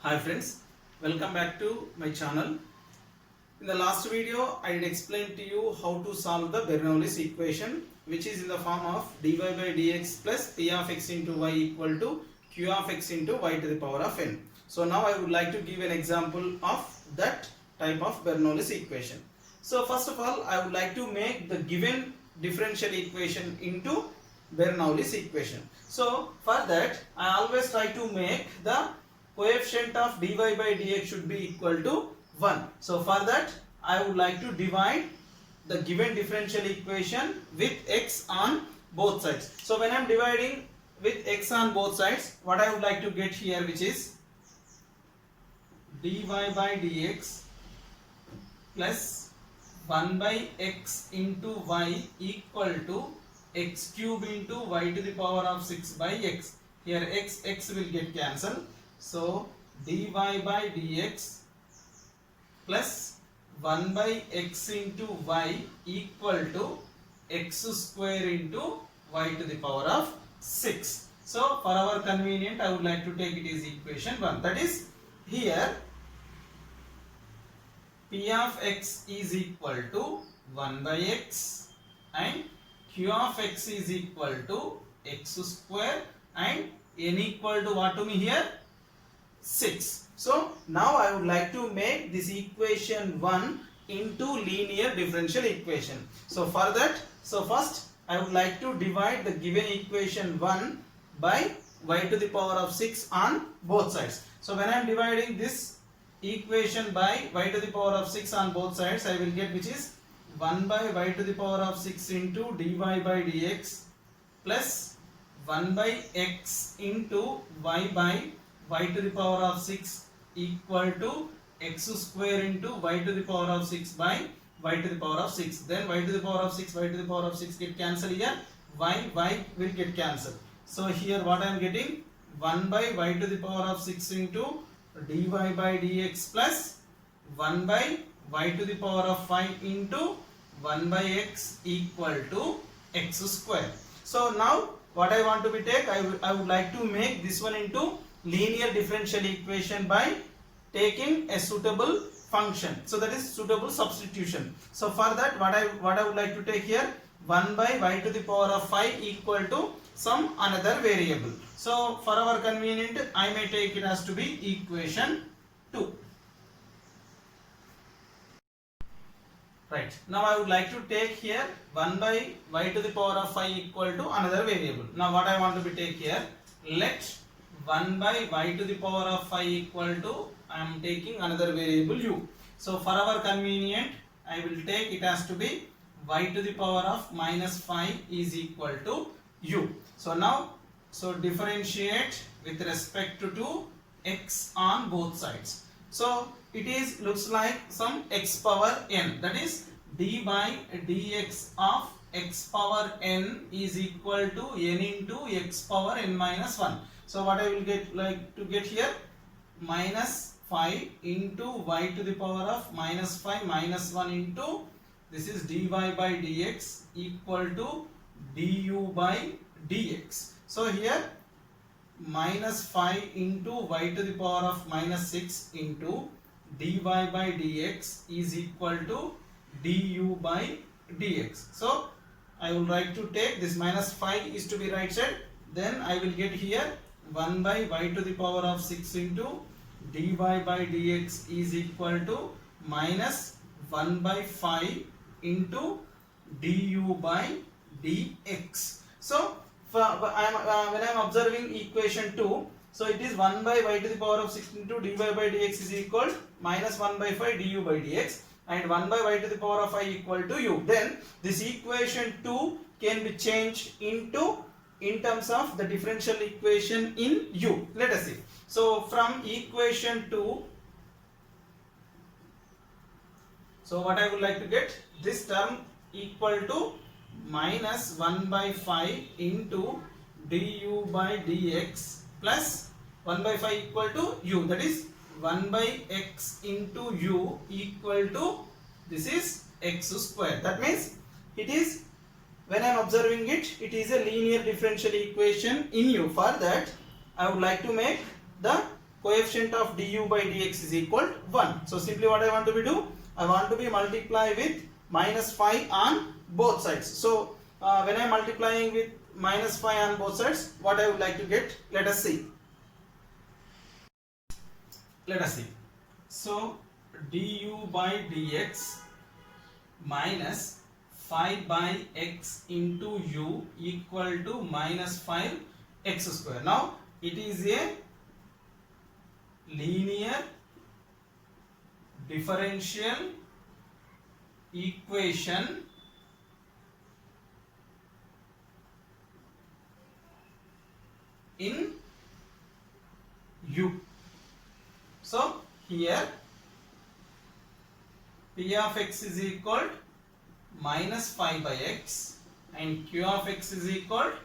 Hi friends, welcome back to my channel. In the last video, I did explain to you how to solve the Bernoulli's equation, which is in the form of dy by dx plus p of x into y equal to q of x into y to the power of n. So now I would like to give an example of that type of Bernoulli's equation. So first of all, I would like to make the given differential equation into Bernoulli's equation. So for that, I always try to make the coefficient of dy by dx should be equal to 1. So for that, I would like to divide the given differential equation with x on both sides. So when I am dividing with x on both sides, what I would like to get here, which is dy by dx plus 1 by x into y equal to x cube into y to the power of 6 by x. Here x will get cancelled. So dy by dx plus 1 by x into y equal to x square into y to the power of 6. So for our convenient, I would like to take it as equation 1. That is, here p of x is equal to 1 by x and q of x is equal to x square and n equal to what to me here? 6. So now I would like to make this equation 1 into linear differential equation. So for that, first I would like to divide the given equation 1 by y to the power of 6 on both sides. So when I am dividing this equation by y to the power of 6 on both sides, I will get, which is 1 by y to the power of 6 into dy by dx plus 1 by x into y by y to the power of 6 equal to x square into y to the power of 6 by y to the power of 6. Then y to the power of 6, y to the power of 6 get cancelled here. Y will get cancelled. So here what I am getting, 1 by y to the power of 6 into dy by dx plus 1 by y to the power of 5 into 1 by x equal to x square. So now what I want to be take, I would like to make this one into linear differential equation by taking a suitable function. So that is suitable substitution. So for that, what I would like to take here, 1 by y to the power of 5 equal to some another variable. So for our convenient, I may take it as to be equation 2. Right. Now I would like to take here 1 by y to the power of 5 equal to another variable. Now what I want to be take here, let 1 by y to the power of 5 equal to, I am taking another variable u. So for our convenient, I will take it as to be y to the power of minus 5 is equal to u. So now, differentiate with respect to x on both sides. So it is looks like some x power n, that is d by dx of x power n is equal to n into x power n minus 1. So what I will get like to get here, minus 5 into y to the power of minus 5 minus 1 into, this is dy by dx equal to du by dx. So here minus 5 into y to the power of minus 6 into dy by dx is equal to du by dx. So I will write to take this minus 5 is to be right side, then I will get here 1 by y to the power of 6 into dy by dx is equal to minus 1 by 5 into du by dx. So when I am observing equation 2, so it is 1 by y to the power of 6 into dy by dx is equal minus 1 by 5 du by dx and 1 by y to the power of 5 equal to u. Then this equation 2 can be changed into in terms of the differential equation in u. Let us see. So from equation 2, so what I would like to get, this term equal to minus 1 by 5 into du by dx plus 1 by 5 equal to u, that is 1 by x into u equal to, this is x square. That means it is, when I am observing it, it is a linear differential equation in u. For that, I would like to make the coefficient of du by dx is equal to 1. So simply what I want to be do? I want to be multiply with minus 5 on both sides. So when I am multiplying with minus 5 on both sides, what I would like to get? Let us see. So du by dx minus 5 by x into u equal to minus 5x square. Now it is a linear differential equation in u. So here p of x is equal to minus 5 by x and q of x is equal to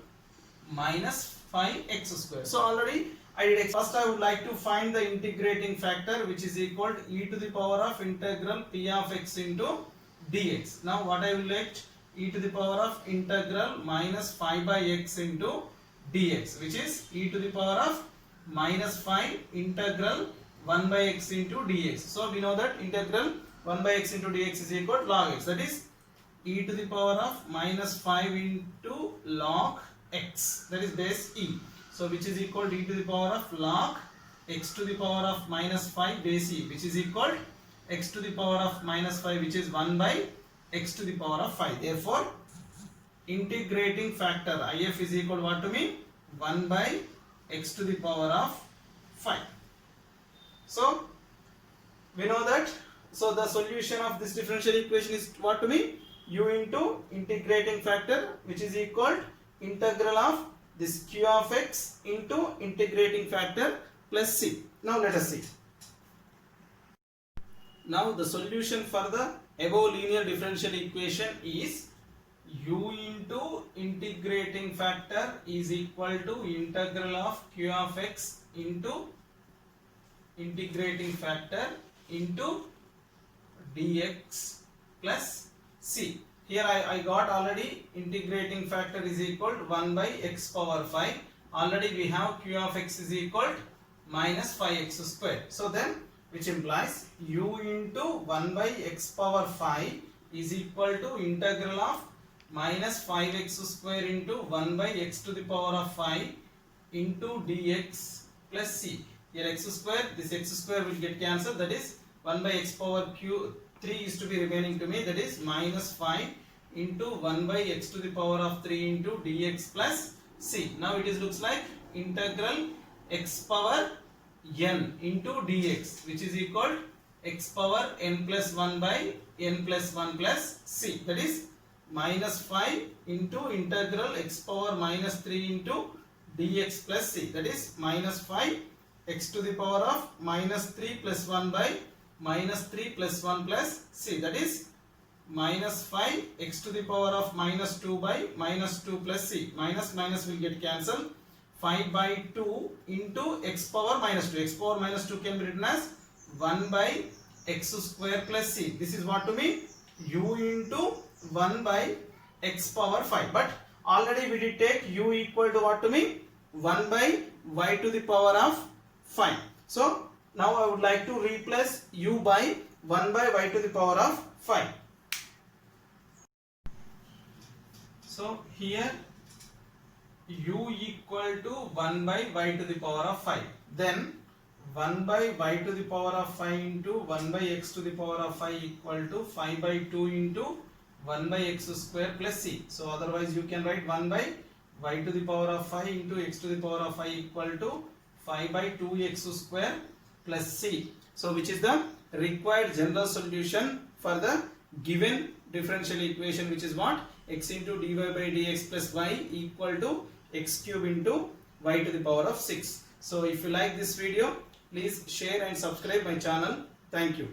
minus 5x square. So already I did. First I would like to find the integrating factor, which is equal to e to the power of integral p of x into dx. Now what I will let? E to the power of integral minus 5 by x into dx, which is e to the power of minus 5 integral 1 by x into dx. So we know that integral 1 by x into dx is equal to log x, that is e to the power of minus 5 into log x, that is base e. So which is equal to e to the power of log x to the power of minus 5 base e, which is equal to x to the power of minus 5, which is 1 by x to the power of 5. Therefore integrating factor if is equal to what to me? 1 by x to the power of 5. So we know that. So the solution of this differential equation is what to me? U into integrating factor, which is equal to integral of this q of x into integrating factor plus c. Now let us see. Now the solution for the above linear differential equation is u into integrating factor is equal to integral of q of x into integrating factor into dx plus c. Here I got already integrating factor is equal to 1 by x power 5. Already we have q of x is equal to minus 5x square. So then which implies u into 1 by x power 5 is equal to integral of minus 5x square into 1 by x to the power of 5 into dx plus c. Here x square, this x square will get cancelled, that is 1 by x power 3 is to be remaining to me, that is minus 5 into 1 by x to the power of 3 into dx plus c. Now it is looks like integral x power n into dx, which is equal to x power n plus 1 by n plus 1 plus c, that is minus 5 into integral x power minus 3 into dx plus c, that is minus 5 x to the power of minus 3 plus 1 by minus 3 plus 1 plus c, that is minus 5 x to the power of minus 2 by minus 2 plus c. Minus minus will get cancelled. 5 by 2 into x power minus 2. X power minus 2 can be written as 1 by x square plus c. This is what to me? U into 1 by x power 5. But already we did take u equal to what to me? 1 by y to the power of 5. So now I would like to replace u by 1 by y to the power of 5. So here u equal to 1 by y to the power of 5. Then 1 by y to the power of 5 into 1 by x to the power of 5 equal to 5 by 2 into 1 by x square plus c. So otherwise you can write 1 by y to the power of 5 into x to the power of 5 equal to 5 by 2x square plus c. So which is the required general solution for the given differential equation, which is what? X into dy by dx plus y equal to x cube into y to the power of 6. So if you like this video, please share and subscribe my channel. Thank you.